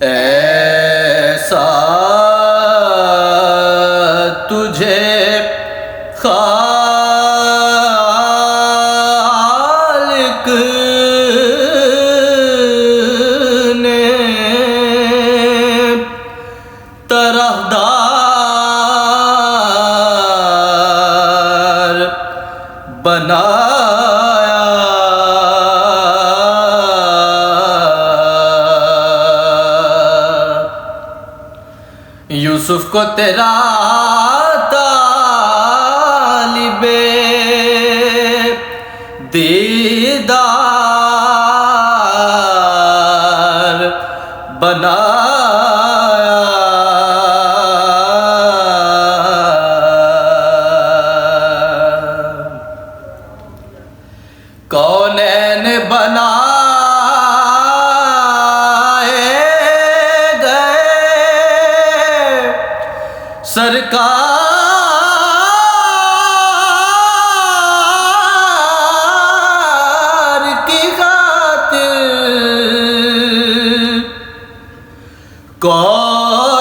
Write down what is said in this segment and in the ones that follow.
ایسا تجھے خالق نے طرحدار بنایا، یوسف کو تیرا طالب دیدار بنایا، کونین بنائے گئے سرکار کی خاطر،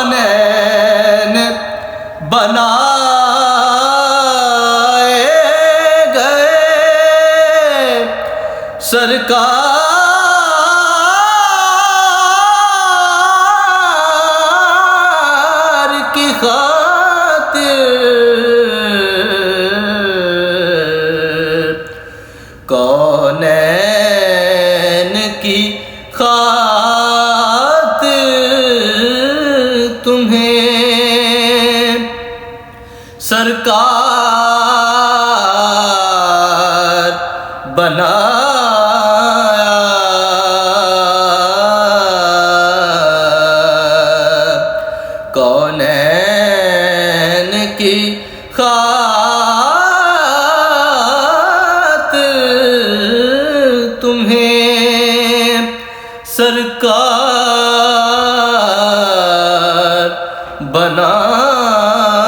کونین بنائے گئے سرکار کی خاطر، کونین کی خاطر تمہیں سرکار بنایا، کونین کی خاطر تمہیں سرکار بنایا۔